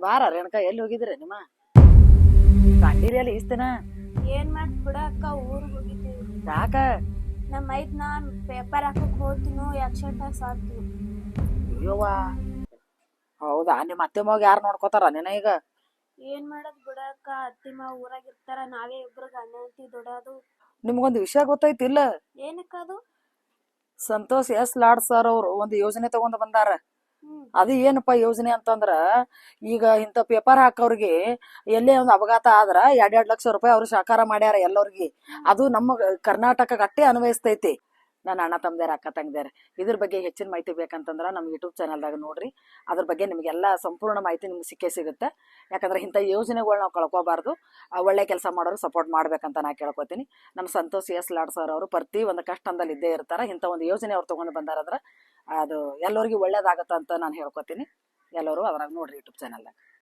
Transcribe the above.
ಬಾರ ರೇಣುಕಾ, ಎಲ್ಲಿ ಹೋಗಿದ್ರಿ ನಿಮ್ಮ ಕಂಡೀರಿ ಅಲ್ಲಿ ಇಸ್ತಿನ? ಏನ್ ಮಾಡ್ ಬಿಡಕ್ಕ, ಊರಿಗೆ ಹೋಗಿದ್ದೀವಿ. ಯಾಕ? ನಮ್ಮ ಐದ್ ನಾನ್ ಪೇಪರ್ ಹಾಕಕ್ ಹೋಗ್ತೀನೋ ಆಕ್ಸಿಡೆಂಟ್ ಸಾತು. ಅಯ್ಯವ್ವ, ಹೌದಾ? ನಿಮ್ಮ ಅತ್ತೆ ಮಗ ಯಾರು ನೋಡ್ಕೋತಾರ ನಿನ್ನ ಈಗ? ಏನ್ ಮಾಡದ್ ಬಿಡಕ್ಕ, ಅತ್ತಿ ಮಾವ ಊರಾಗ ಇರ್ತಾರ, ನಾವೇ ಇಬ್ರು ಗಂಡ ಹೆಂಡ್ತಿ ದುಡೋದು. ನಿಮ್ಗೊಂದು ವಿಷಯ ಗೊತ್ತೈತಿಲ್ಲ? ಏನಕ್ಕ ಅದು? ಸಂತೋಷ್ ಎಸ್ ಲಾಡ್ ಸರ್ ಅವರು ಒಂದು ಯೋಜನೆ ತಗೊಂಡ್ ಬಂದಾರ. ಹ್ಮ್ ಅದು ಏನಪ್ಪಾ ಯೋಜನೆ ಅಂತಂದ್ರ, ಈಗ ಇಂಥ ಪೇಪರ್ ಹಾಕೋರ್ಗೆ ಎಲ್ಲೇ ಒಂದು ಅಪಘಾತ ಆದ್ರ 2-2 ಲಕ್ಷ ರೂಪಾಯಿ ಅವ್ರು ಸಹಕಾರ ಮಾಡ್ಯಾರ ಎಲ್ಲರಿಗೆ. ಅದು ನಮ್ಮ ಕರ್ನಾಟಕ ಅಷ್ಟೇ ಅನ್ವಯಿಸ್ತೈತಿ. ನನ್ನ ಅಣ್ಣ ತಮ್ಮದೇರ, ಅಕ್ಕ ತಂಗಿದಾರ, ಇದ್ರ ಬಗ್ಗೆ ಹೆಚ್ಚಿನ ಮಾಹಿತಿ ಬೇಕಂತಂದ್ರ ನಮ್ಮ ಯೂಟ್ಯೂಬ್ ಚಾನಲ್ದಾಗ ನೋಡ್ರಿ. ಅದ್ರ ಬಗ್ಗೆ ನಿಮ್ಗೆಲ್ಲ ಸಂಪೂರ್ಣ ಮಾಹಿತಿ ನಿಮ್ಗೆ ಸಿಕ್ಕೇ ಸಿಗುತ್ತೆ. ಯಾಕಂದ್ರೆ ಇಂಥ ಯೋಜನೆಗಳು ನಾವು ಕಳ್ಕೊಬಾರ್ದು. ಒಳ್ಳೆ ಕೆಲಸ ಮಾಡೋರು ಸಪೋರ್ಟ್ ಮಾಡ್ಬೇಕಂತ ನಾ ಕೇಳ್ಕೊತೀನಿ. ನಮ್ಮ ಸಂತೋಷ್ ಎಸ್ ಲಾಡ್ ಸರ್ ಅವರು ಪ್ರತಿ ಒಂದು ಕಷ್ಟದಲ್ಲಿ ಇದ್ದೇ ಇರ್ತಾರ. ಇಂಥ ಒಂದು ಯೋಜನೆ ಅವ್ರು ತಗೊಂಡು ಬಂದಾರಂದ್ರ ಅದು ಎಲ್ಲರಿಗೂ ಒಳ್ಳೇದಾಗತ್ತ ಅಂತ ನಾನು ಹೇಳ್ಕೊತೀನಿ. ಎಲ್ಲರೂ ಅದ್ರಾಗ ನೋಡ್ರಿ ಯೂಟ್ಯೂಬ್ ಚಾನಲ್ದಾಗ.